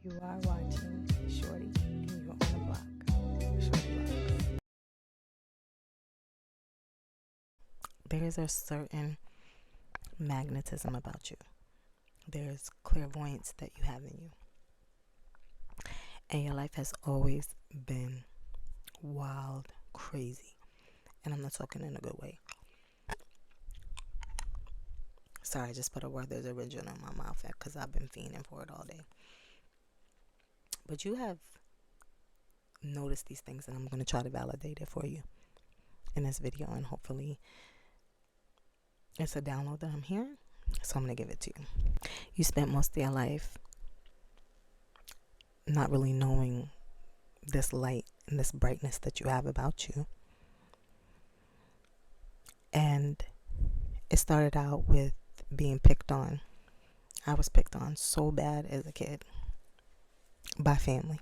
You are watching Shorty and you're on the block. Shorty Blocks. There is a certain magnetism about you. There's clairvoyance that you have in you. And your life has always been wild, crazy. And I'm not talking in a good way. Sorry, I just put a Werther's Original in my mouth because I've been fiending for it all day. But you have noticed these things, and I'm going to try to validate it for you in this video, and hopefully it's a download that I'm hearing, so I'm going to give it to you. You spent most of your life not really knowing this light and this brightness that you have about you. And it started out with being picked on. I was picked on so bad as a kid by family.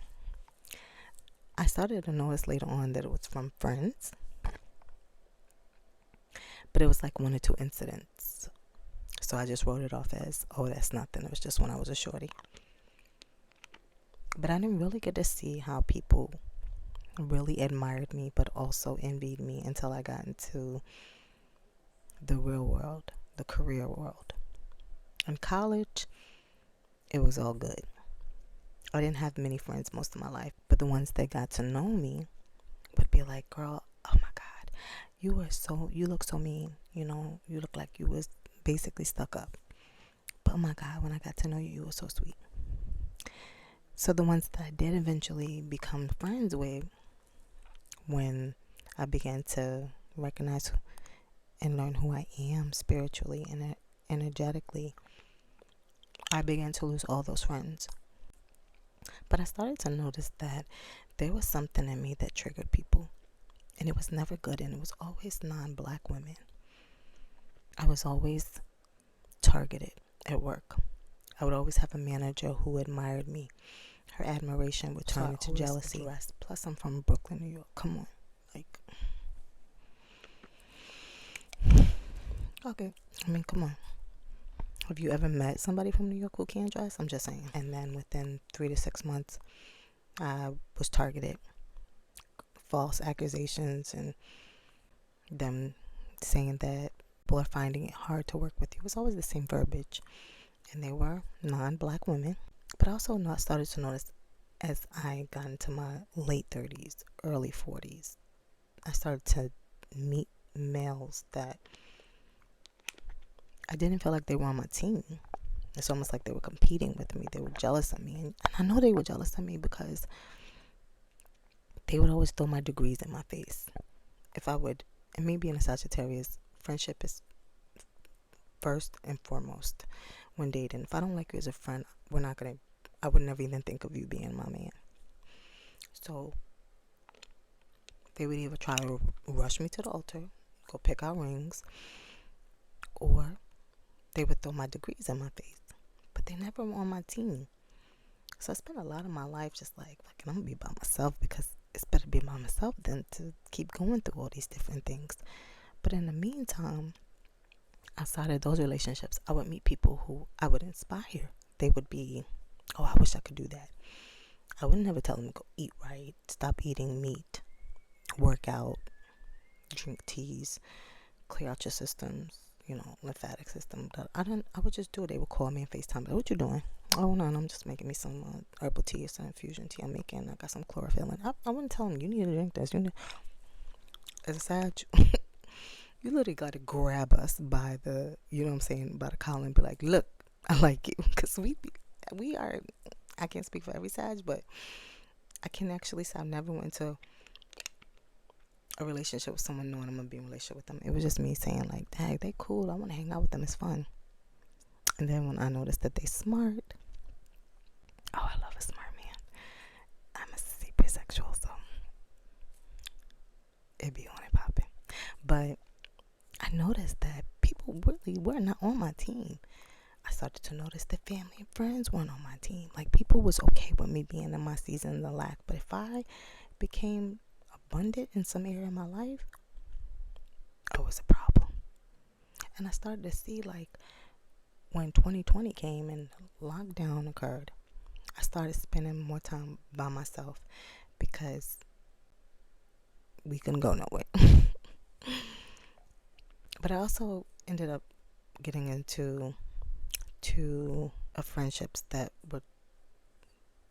I started to notice later on that it was from friends, but it was like one or two incidents. So I just wrote it off as, oh, that's nothing. It was just when I was a shorty. But I didn't really get to see how people really admired me, but also envied me until I got into the real world, the career world. In college, it was all good. I didn't have many friends most of my life, but the ones that got to know me would be like, girl, oh my God, you look so mean. You know, you look like you was basically stuck up. But oh my God, when I got to know you, you were so sweet. So the ones that I did eventually become friends with, when I began to recognize and learn who I am spiritually and energetically, I began to lose all those friends. But I started to notice that there was something in me that triggered people. And it was never good, and it was always non-black women. I was always targeted at work. I would always have a manager who admired me. Her admiration would turn into jealousy. Plus, I'm from Brooklyn, New York. Come on. Like, okay. I mean, come on. Have you ever met somebody from New York who can dress? I'm just saying. And then within 3 to 6 months, I was targeted. False accusations and them saying that people are finding it hard to work with you. It was always the same verbiage. And they were non-black women. But I also started to notice as I got into my late 30s, early 40s, I started to meet males that I didn't feel like they were on my team. It's almost like they were competing with me. They were jealous of me. And I know they were jealous of me because they would always throw my degrees in my face. And me being a Sagittarius, friendship is first and foremost when dating. If I don't like you as a friend, I would never even think of you being my man. So they would either try to rush me to the altar, go pick out rings, or they would throw my degrees in my face. But they never were on my team. So I spent a lot of my life just like, I'm going to be by myself, because it's better to be by myself than to keep going through all these different things. But in the meantime, outside of those relationships, I would meet people who I would inspire. They would be, oh, I wish I could do that. I would never tell them to go eat right, stop eating meat, work out, drink teas, clear out your systems, lymphatic system. I would just do it. They would call me and FaceTime. Like, what you doing? Oh, no, I'm just making me some herbal tea or some infusion tea I'm making. I got some chlorophyll in. I wouldn't tell them, you need to drink this. As a Sag, you literally got to grab us by the, by the collar and be like, look, I like you. Because we are, I can't speak for every Sag, but I can actually say I've never went into a relationship with someone knowing I'm going to be in a relationship with them. It was just me saying like, dang, they cool. I want to hang out with them. It's fun. And then when I noticed that they smart, oh, I love a smart man. I'm a super sexual, so it be on and popping. But I noticed that people really were not on my team. I started to notice that family and friends weren't on my team. Like, people was okay with me being in my season of lack. But if I became abundant in some area of my life, it was a problem. And I started to see, like, when 2020 came and lockdown occurred, I started spending more time by myself because we couldn't go nowhere. But I also ended up getting into two of friendships that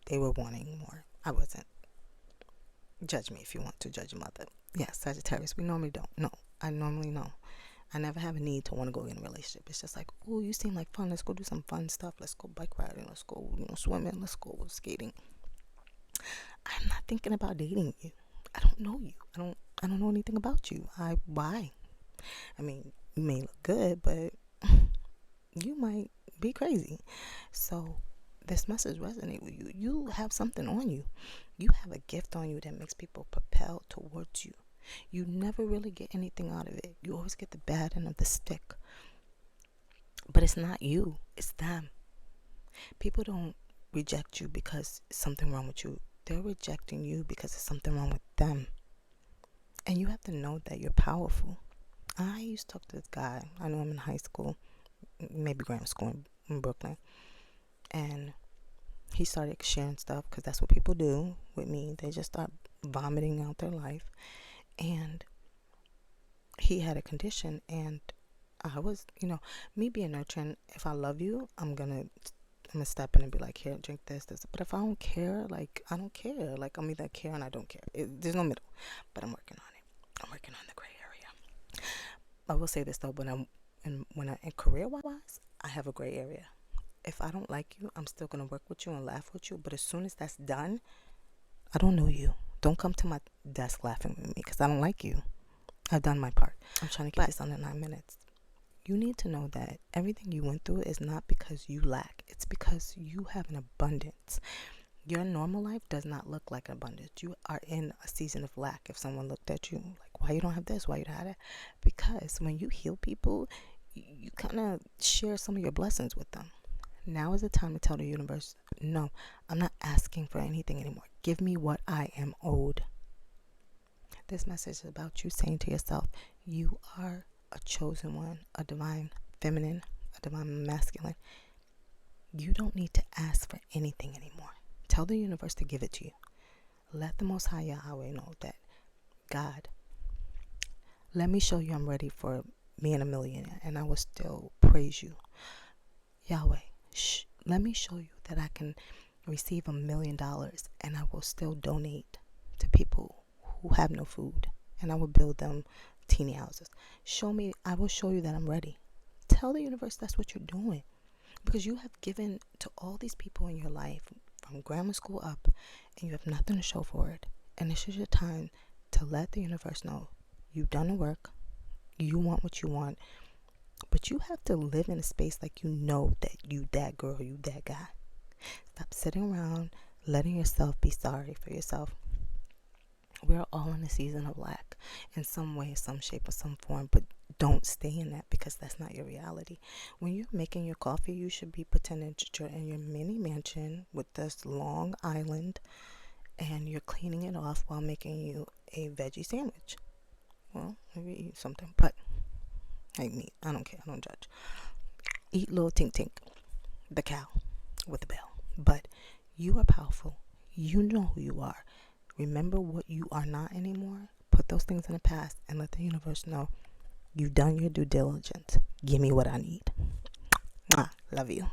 they were wanting more. I wasn't. Judge me if you want to judge your mother. Yes, Sagittarius, we normally don't. No, I normally know. I never have a need to want to go in a relationship. It's just like, oh, you seem like fun. Let's go do some fun stuff. Let's go bike riding. Let's go, swimming. Let's go skating. I'm not thinking about dating you. I don't know you. I don't know anything about you. Why? I mean, you may look good, but you might be crazy. So this message resonate with you. You have something on you. You have a gift on you that makes people propel towards you. You never really get anything out of it. You always get the bad end of the stick. But it's not you. It's them. People don't reject you because something wrong with you. They're rejecting you because there's something wrong with them. And you have to know that you're powerful. I used to talk to this guy. I knew him in high school, maybe grammar school in Brooklyn. And he started sharing stuff because that's what people do with me. They just start vomiting out their life. And he had a condition, and I was, me being nurturing, if I love you, I'm gonna step in and be like, here, drink this. But if I don't care, like, I don't care. Like, I'm either care and I don't care. There's no middle. But I'm working on it. I'm working on the gray area. I will say this though, in career-wise, I have a gray area. If I don't like you, I'm still gonna work with you and laugh with you. But as soon as that's done, I don't know you. Don't come to my desk laughing with me because I don't like you. I've done my part. I'm trying to keep this under 9 minutes. You need to know that everything you went through is not because you lack. It's because you have an abundance. Your normal life does not look like an abundance. You are in a season of lack. If someone looked at you like, why you don't have this? Why you don't have that? Because when you heal people, you kind of share some of your blessings with them. Now is the time to tell the universe, no, I'm not asking for anything anymore. Give me what I am owed. This message is about you saying to yourself, you are a chosen one, a divine feminine, a divine masculine. You don't need to ask for anything anymore. Tell the universe to give it to you. Let the Most High Yahweh know that, God, let me show you I'm ready for being a millionaire, and I will still praise you. Yahweh, let me show you that I can receive $1 million and I will still donate to people who have no food, and I will build them teeny houses. I will show you that I'm ready. Tell the universe that's what you're doing, because you have given to all these people in your life from grammar school up, and you have nothing to show for it. And this is your time to let the universe know you've done the work, you want what you want, but you have to live in a space like you know that you that girl, you that guy. Stop sitting around letting yourself be sorry for yourself. We're all in a season of lack in some way, some shape, or some form, but don't stay in that, because that's not your reality. When you're making your coffee, you should be pretending that you're in your mini mansion with this long island, and you're cleaning it off while making you a veggie sandwich. Well, maybe eat something, but like me, I don't care, I don't judge. Eat little Tink Tink, the cow with the bell. But you are powerful. You know who you are. Remember what you are not anymore. Put those things in the past and let the universe know you've done your due diligence. Give me what I need. Love you.